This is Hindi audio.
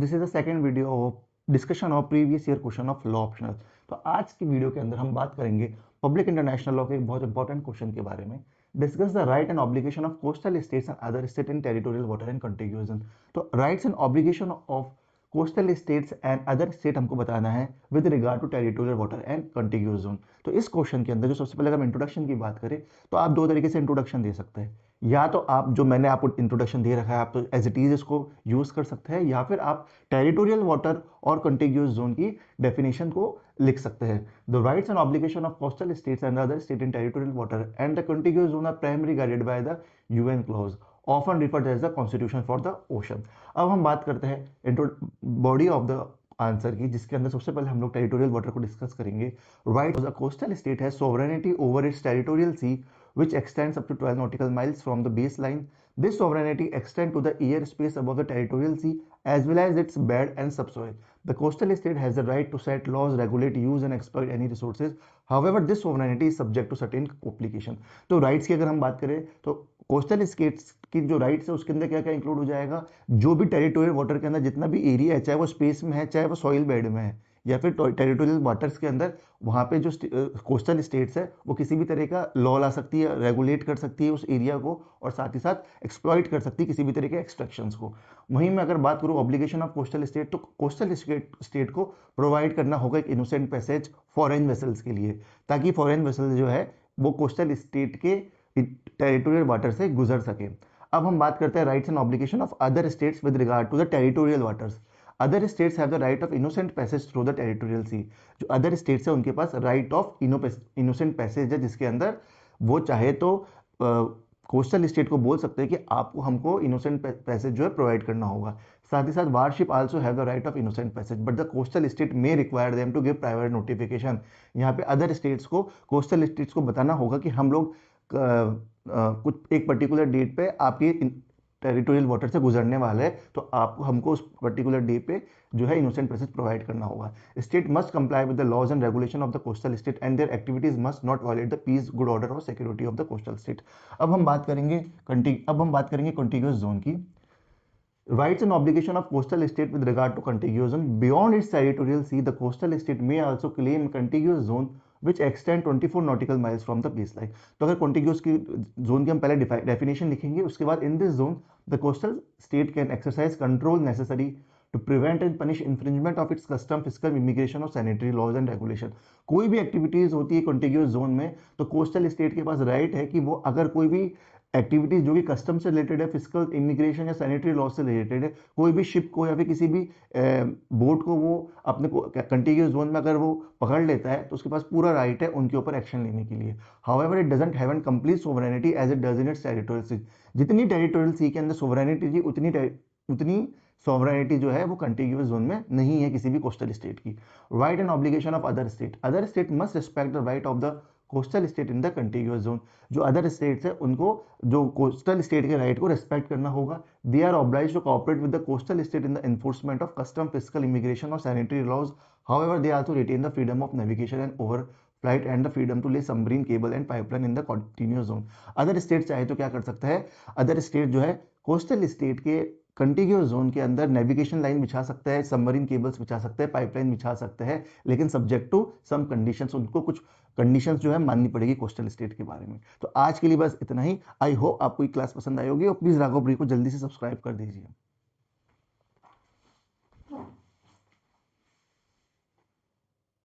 This is the second video of discussion of previous year question of law optional. तो आज की वीडियो के अंदर हम बात करेंगे पब्लिक इंटरनेशनल लॉ के एक बहुत इंपॉर्टेंट क्वेश्चन के बारे में। Discuss the right and obligation of coastal states and other state in territorial water and contiguous zone. तो rights and obligation of coastal states and other state हमको बताना है with regard to territorial water and contiguous zone. तो इस क्वेश्चन के अंदर जो सबसे पहले अगर हम इंट्रोडक्शन की बात करें तो आप दो तरीके से इंट्रोडक्शन दे सकते हैं। या तो आप जो मैंने आपको इंट्रोडक्शन दे रखा है आप तो एज इट इज इसको यूज कर सकते हैं, या फिर आप टेरिटोरियल वाटर और कंटिग्यूस जोन की डेफिनेशन को लिख सकते हैं। The rights and obligation of coastal states and other state in territorial water and the contiguous zone are primary guided by the UN clause often referred as the constitution for the ocean. अब हम बात करते हैं बॉडी ऑफ द आंसर की, जिसके अंदर सबसे पहले हम लोग टेरिटोरियल वाटर को डिस्कस करेंगे। Right, the coastal state has sovereignty over it's territorial C which extends up to 12 nautical miles from the baseline. This sovereignty extends to the airspace above the territorial sea as well as its bed and subsoil. The coastal state has the right to set laws, regulate, use and exploit any resources. However, this sovereignty is subject to certain complication. तो राइट्स की अगर हम बात करें तो कोस्टल स्टेट्स की जो राइट्स है उसके अंदर क्या क्या इंक्लूड हो जाएगा, जो भी टेरिटोरियल वाटर के अंदर जितना भी एरिया है, चाहे वो स्पेस में है चाहे वो सॉइल बेड में है या फिर टेरिटोरियल वाटर्स के अंदर, वहाँ पे जो कोस्टल स्टेट्स है वो किसी भी तरह का लॉ ला सकती है, रेगुलेट कर सकती है उस एरिया को और साथ ही साथ एक्सप्लॉइट कर सकती है किसी भी तरह के एक्सट्रैक्शंस को। वहीं मैं अगर बात करूँ ऑब्लिगेशन ऑफ कोस्टल स्टेट, तो कोस्टल स्टेट को प्रोवाइड करना होगा एक इनोसेंट पैसेज फॉरेन वेसल्स के लिए, ताकि फॉरेन वेसल जो है वो कोस्टल स्टेट के टेरिटोरियल वाटर से गुजर सके। अब हम बात करते हैं rights and obligation of other states with regard to the territorial waters. Other states have the right of innocent passage through the territorial sea. जो अदर स्टेट्स है उनके पास राइट ऑफ इनोसेंट पैसेज है, जिसके अंदर वो चाहे तो कोस्टल स्टेट को बोल सकते हैं कि आपको हमको इनोसेंट पैसेज जो है प्रोवाइड करना होगा। साथ ही साथ warship also have the right of innocent passage but the coastal state may require them to give private notification. यहाँ पे अदर स्टेट्स को कोस्टल स्टेट्स को बताना होगा कि हम लोग कुछ एक पर्टिकुलर डेट पे आपकी टेरिटोरियल वाटर से गुजरने वाला है, तो आपको हमको उस पर्टिकुलर डे पे जो है इनोसेंट पैसेज प्रोवाइड करना होगा। State must comply with the laws and regulation of the coastal state and their activities must not violate the peace, good order और security of the coastal state. अब हम बात करेंगे कॉन्टिग्यूस जोन की। Rights and obligation of coastal state with regard to contiguous zone beyond its territorial sea, the coastal state may also claim contiguous zone which extend 24 nautical miles from the baseline. तो अगर contiguous की zone की हम पहले definition लिखेंगे, उसके बाद in this zone the coastal state can exercise control necessary to prevent and punish infringement of its custom, fiscal, immigration और sanitary laws and regulation. कोई भी एक्टिविटीज होती है contiguous zone में तो कोस्टल स्टेट के पास राइट है कि वो अगर कोई भी एक्टिविटीज जो कि कस्टम से रिलेटेड है, फिजिकल, इमिग्रेशन या सैनिटरी लॉ से रिलेटेड है, कोई भी शिप को या फिर किसी भी बोट को वो अपने कंटिग्यूस जोन में अगर वो पकड़ लेता है तो उसके पास पूरा राइट है उनके ऊपर एक्शन लेने के लिए। However it doesn't have an complete sovereignty as it does in its territorial sea. जितनी टेरिटोरियल सी के अंदर सोवरेनिटी थी उतनी सोवरेनिटी जो है वो कंटिग्यूस जोन में नहीं है किसी भी कोस्टल स्टेट की। Right and obligation of other state must respect the right of the coastal state in the contiguous zone. जो अदर स्टेट्स है उनको जो कोस्टल स्टेट के राइट को रिस्पेक्ट करना होगा। They are obliged to cooperate with the coastal state in the enforcement of custom, physical, immigration और sanitary laws. However they also retain the freedom of navigation and overflight and the freedom to ले submarine cable and pipeline in the continuous zone. Other state चाहे तो क्या कर सकता है, अदर स्टेट जो है कोस्टल स्टेट के कंटिग्यूअस जोन के अंदर नेविगेशन लाइन बिछा सकता है, सबमरीन केबल्स बिछा सकता है, पाइपलाइन बिछा सकता है, लेकिन सब्जेक्ट टू सम कंडीशंस, उनको कुछ कंडीशंस जो है माननी पड़ेगी कोस्टल स्टेट के बारे में। तो आज के लिए बस इतना ही। आई होप आपको ये क्लास पसंद आई होगी और प्लीज राघव ब्री को जल्दी से सब्सक्राइब कर दीजिए।